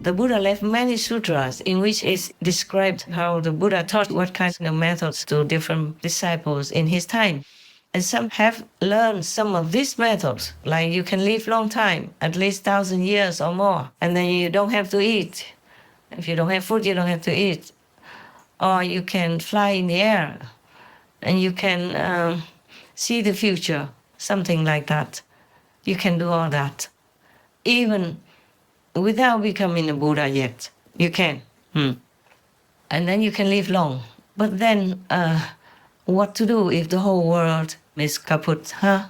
The Buddha left many sutras in which is described how the Buddha taught what kinds of methods to different disciples in his time. And some have learned some of these methods, like you can live long time, at least 1,000 years or more, and then you don't have to eat. If you don't have food, you don't have to eat. Or you can fly in the air, and you can see the future, something like that. You can do all that, even without becoming a Buddha yet. You can. And then you can live long. But then, what to do if the whole world is kaput, huh?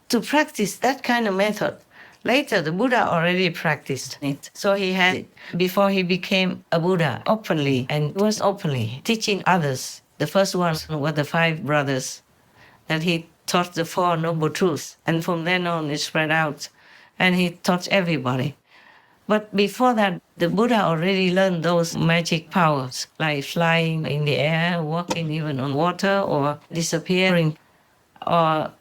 To practice that kind of method. Later, the Buddha already practiced it. So he had it before he became a Buddha openly and was openly teaching others. The first ones were the 5 brothers that he taught the 4 noble truths. And from then on, it spread out and he taught everybody. But before that, the Buddha already learned those magic powers, like flying in the air, walking even on water, or disappearing, or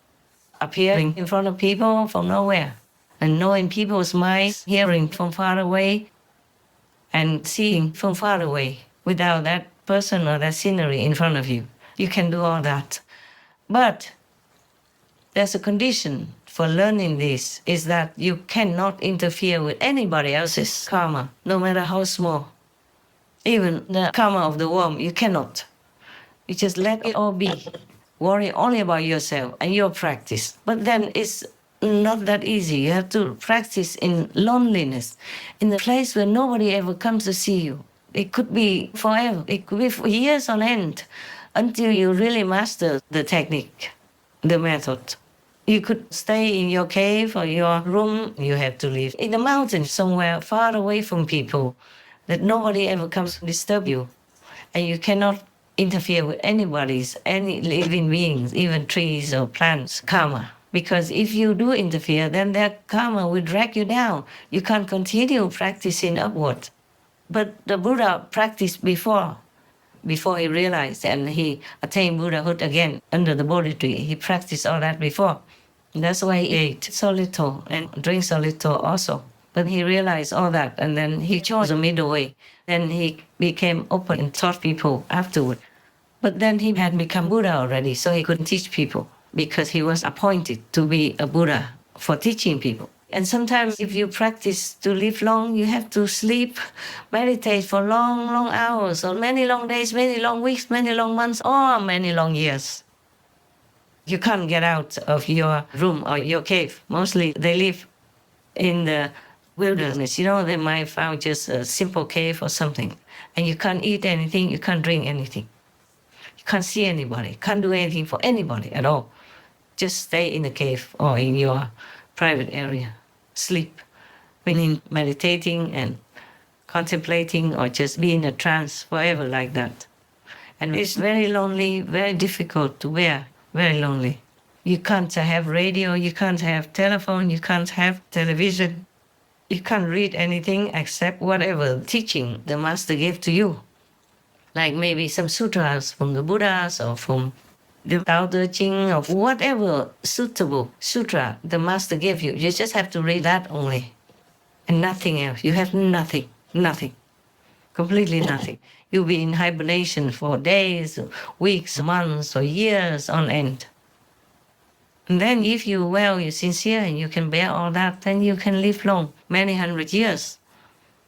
appearing in front of people from nowhere, and knowing people's minds, hearing from far away, and seeing from far away without that person or that scenery in front of you. You can do all that. But there's a condition for learning this, is that you cannot interfere with anybody else's karma, no matter how small. Even the karma of the worm, you cannot. You just let it all be. Worry only about yourself and your practice. But then it's not that easy. You have to practice in loneliness, in a place where nobody ever comes to see you. It could be forever. It could be for years on end, until you really master the technique, the method. You could stay in your cave or your room. You have to live in the mountains somewhere far away from people, that nobody ever comes to disturb you. And you cannot interfere with any living beings, even trees or plants, karma. Because if you do interfere, then their karma will drag you down. You can't continue practicing upward. But the Buddha practiced before he realized, and he attained Buddhahood again under the Bodhi tree. He practiced all that before. And that's why he ate so little and drank so little also. But he realized all that, and then he chose the middle way. Then he became open and taught people afterward. But then he had become Buddha already, so he couldn't teach people, because he was appointed to be a Buddha for teaching people. And sometimes if you practice to live long, you have to sleep, meditate for long, long hours, or many long days, many long weeks, many long months, or many long years. You can't get out of your room or your cave. Mostly they live in the wilderness. They might find just a simple cave or something. And you can't eat anything, you can't drink anything. You can't see anybody, can't do anything for anybody at all. Just stay in the cave or in your private area. Sleep, meaning meditating and contemplating, or just be in a trance forever like that. And it's very lonely, very difficult to bear, very lonely. You can't have radio, you can't have telephone, you can't have television. You can't read anything except whatever teaching the master gave to you. Like maybe some sutras from the Buddhas or from the Tao Te Ching, or whatever suitable sutra the master gave you. You just have to read that only, and nothing else. You have nothing, completely nothing. You'll be in hibernation for days, weeks, months, or years on end. And then if you're sincere, and you can bear all that, then you can live long, many 100 years,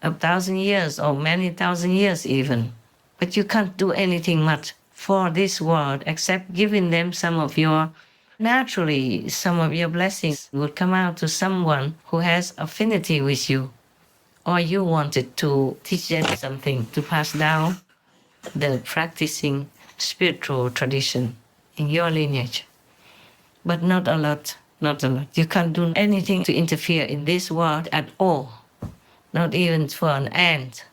1,000 years, or many 1,000 years even. But you can't do anything much for this world except giving them some of your blessings would come out to someone who has affinity with you, or you wanted to teach them something, to pass down the practicing spiritual tradition in your lineage. But not a lot. You can't do anything to interfere in this world at all, not even for an ant.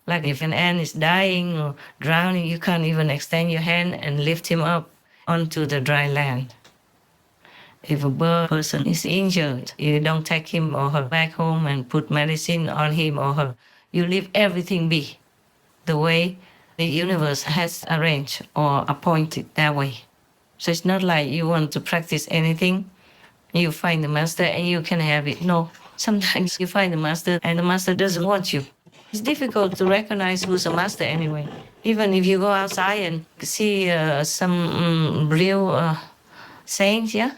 Like if an ant is dying or drowning, you can't even extend your hand and lift him up onto the dry land. If a bird person is injured, you don't take him or her back home and put medicine on him or her. You leave everything be, the way the universe has arranged or appointed that way. So it's not like you want to practice anything, you find the master and you can have it. No, sometimes you find the master and the master doesn't want you. It's difficult to recognize who's a master anyway. Even if you go outside and see some real saints, yeah?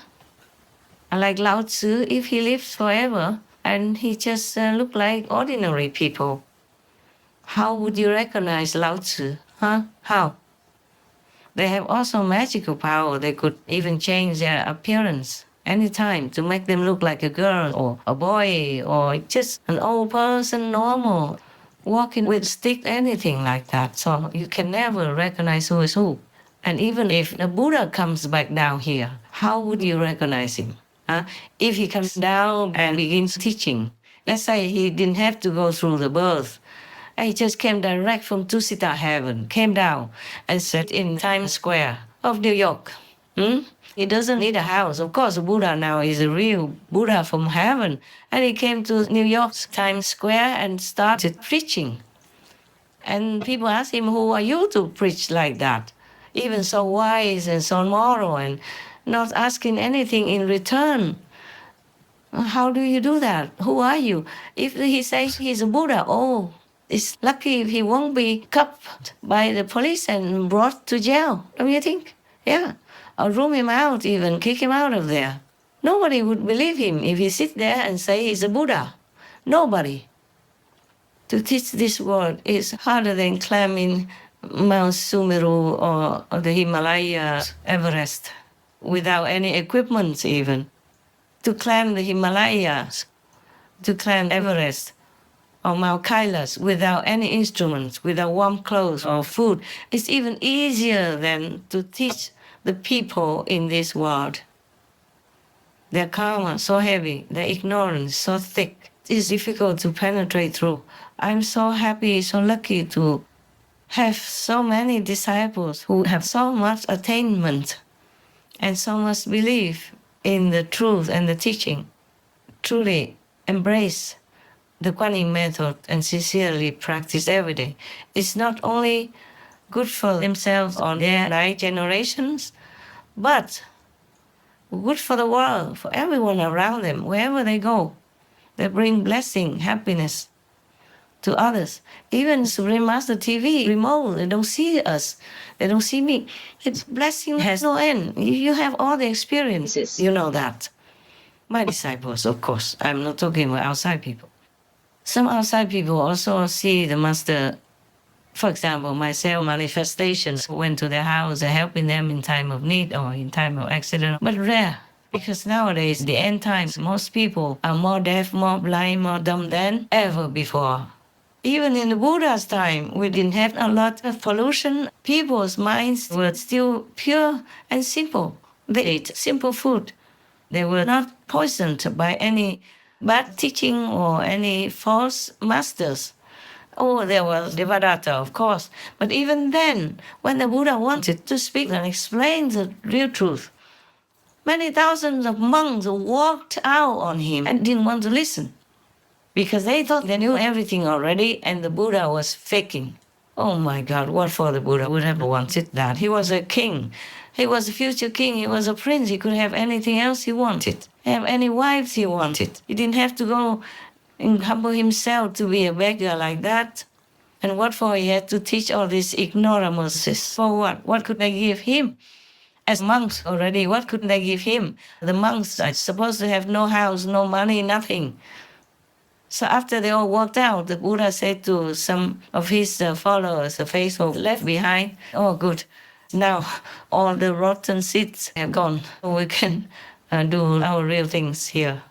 Like Lao Tzu, if he lives forever and he just look like ordinary people, how would you recognize Lao Tzu? Huh? How? They have also magical power. They could even change their appearance anytime to make them look like a girl or a boy or just an old person, normal, walking with stick, anything like that. So you can never recognize who is who. And even if the Buddha comes back down here, how would you recognize him? If he comes down and begins teaching, let's say he didn't have to go through the birth. He just came direct from Tusita heaven, came down and sat in Times Square of New York. He doesn't need a house. Of course, Buddha now is a real Buddha from heaven. And he came to New York's Times Square and started preaching. And people ask him, who are you to preach like that? Even so wise and so moral and not asking anything in return. How do you do that? Who are you? If he says he's a Buddha, oh, it's lucky if he won't be cuffed by the police and brought to jail, don't you think? Yeah. Or room him out, even kick him out of there. Nobody would believe him if he sit there and say he's a Buddha. Nobody. To teach this word is harder than climbing Mount Sumeru or the Himalaya Everest without any equipment even. To climb the Himalayas, to climb Everest or Mount Kailas without any instruments, without warm clothes or food, is even easier than to teach the people in this world. Their karma so heavy, their ignorance so thick, it's difficult to penetrate through. I'm so happy, so lucky to have so many disciples who have so much attainment and so much belief in the truth and the teaching. Truly embrace the Kuan Yin method and sincerely practice every day. It's not only good for themselves or their next generations, but good for the world, for everyone around them, wherever they go. They bring blessing, happiness to others. Even Supreme Master TV remote, they don't see us. They don't see me. Its blessing has no end. You have all the experiences. You know that. My disciples, of course. I'm not talking about outside people. Some outside people also see the Master. For example, my self manifestations went to their house and helping them in time of need or in time of accident, but rare. Because nowadays, the end times, most people are more deaf, more blind, more dumb than ever before. Even in the Buddha's time, we didn't have a lot of pollution. People's minds were still pure and simple. They ate simple food. They were not poisoned by any bad teaching or any false masters. Oh, there was Devadatta, of course. But even then, when the Buddha wanted to speak and explain the real truth, many thousands of monks walked out on him and didn't want to listen because they thought they knew everything already and the Buddha was faking. Oh my God, what for the Buddha would have wanted that? He was a king. He was a future king. He was a prince. He could have anything else he wanted, have any wives he wanted. He didn't have to go and humble himself to be a beggar like that. And what for he had to teach all these ignoramuses? For what? What could they give him? As monks already, what could they give him? The monks are supposed to have no house, no money, nothing. So after they all walked out, the Buddha said to some of his followers, the faithful left behind, oh good, now all the rotten seeds have gone. We can do our real things here.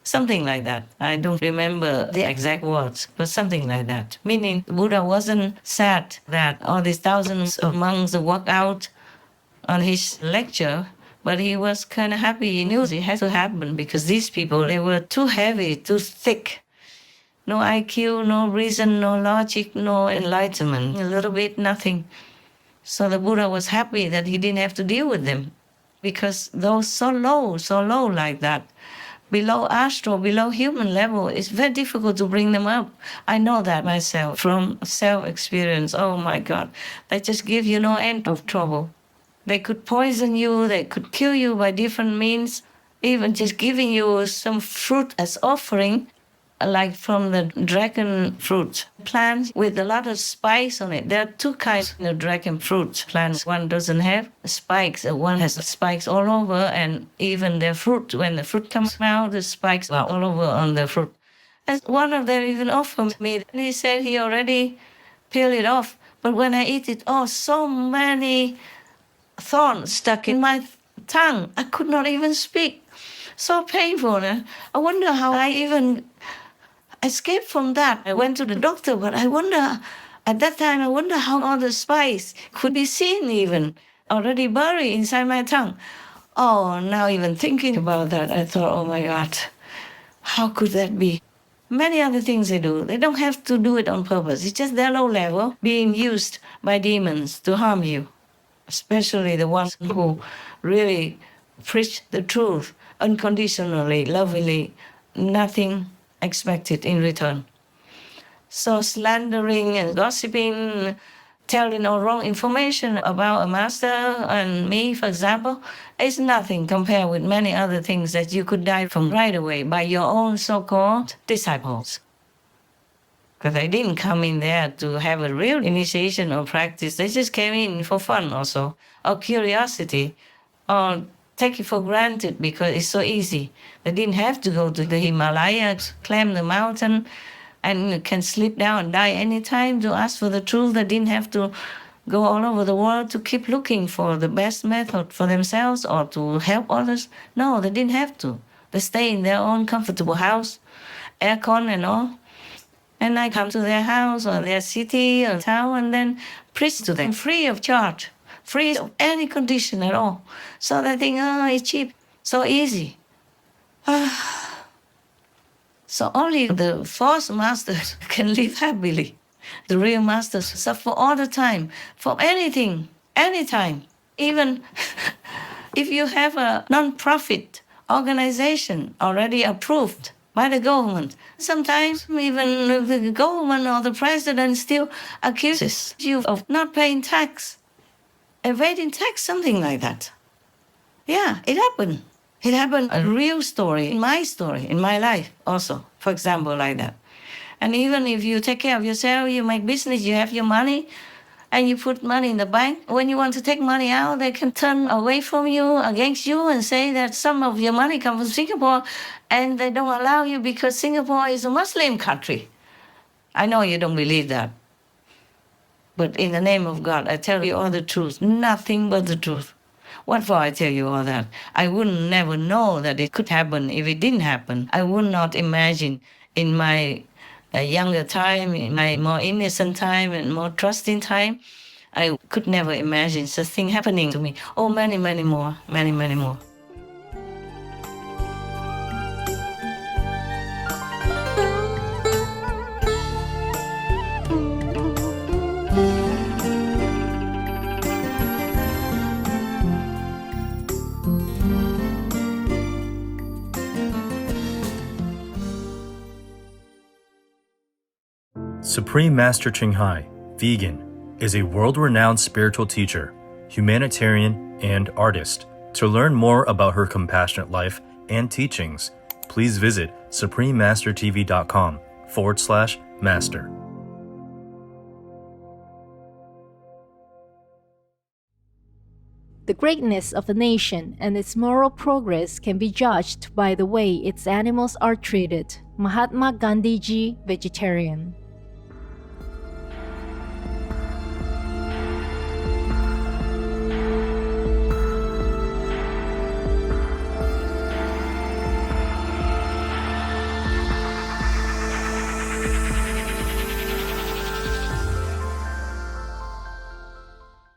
Something like that. I don't remember the exact words, but something like that. Meaning the Buddha wasn't sad that all these thousands of monks walked out on his lecture, but he was kind of happy. He knew it had to happen because these people, they were too heavy, too thick. No IQ, no reason, no logic, no enlightenment. A little bit, nothing. So the Buddha was happy that he didn't have to deal with them because those so low like that, below astral, below human level, it's very difficult to bring them up. I know that myself from self-experience. Oh my God, they just give you no end of trouble. They could poison you, they could kill you by different means, even just giving you some fruit as offering. like from the dragon fruit plant with a lot of spikes on it. There are two kinds of dragon fruit plants. One doesn't have spikes, one has spikes all over, and even the fruit, when the fruit comes out, the spikes are all over on the fruit. And one of them even offered me, and he said he already peeled it off. But when I eat it, oh, so many thorns stuck in my tongue. I could not even speak. So painful. I wonder how I even escaped from that. I went to the doctor, but I wonder, at that time, I wonder how all the spice could be seen even, already buried inside my tongue. Oh, now even thinking about that, I thought, oh my God, how could that be? Many other things they do, they don't have to do it on purpose. It's just their low level being used by demons to harm you, especially the ones who really preach the truth unconditionally, lovingly, nothing expected in return. So slandering and gossiping, telling all wrong information about a master and me, for example, is nothing compared with many other things that you could die from right away by your own so-called disciples. Because they didn't come in there to have a real initiation or practice. They just came in for fun also, or curiosity, or take it for granted because it's so easy. They didn't have to go to the Himalayas, climb the mountain, and can slip down and die anytime to ask for the truth. They didn't have to go all over the world to keep looking for the best method for themselves or to help others. No, they didn't have to. They stay in their own comfortable house, aircon and all. And I come to their house or their city or town and then preach to them free of charge, free of any condition at all. So they think, oh, it's cheap, so easy. So only the false masters can live happily. The real masters suffer all the time for anything, anytime. Even if you have a non-profit organization already approved by the government, sometimes even the government or the president still accuses you of not paying tax, evading tax, something like that. Yeah, it happened. It happened, a real story, in my life also, for example, like that. And even if you take care of yourself, you make business, you have your money, and you put money in the bank, when you want to take money out, they can turn away from you, against you, and say that some of your money comes from Singapore, and they don't allow you because Singapore is a Muslim country. I know you don't believe that. But in the name of God, I tell you all the truth, nothing but the truth. What for I tell you all that? I would never know that it could happen if it didn't happen. I would not imagine in my younger time, in my more innocent time and more trusting time, I could never imagine such thing happening to me. Oh, many, many more, many, many more. Supreme Master Ching Hai, vegan, is a world-renowned spiritual teacher, humanitarian, and artist. To learn more about her compassionate life and teachings, please visit suprememastertv.com/master. The greatness of a nation and its moral progress can be judged by the way its animals are treated. Mahatma Gandhi Ji, vegetarian.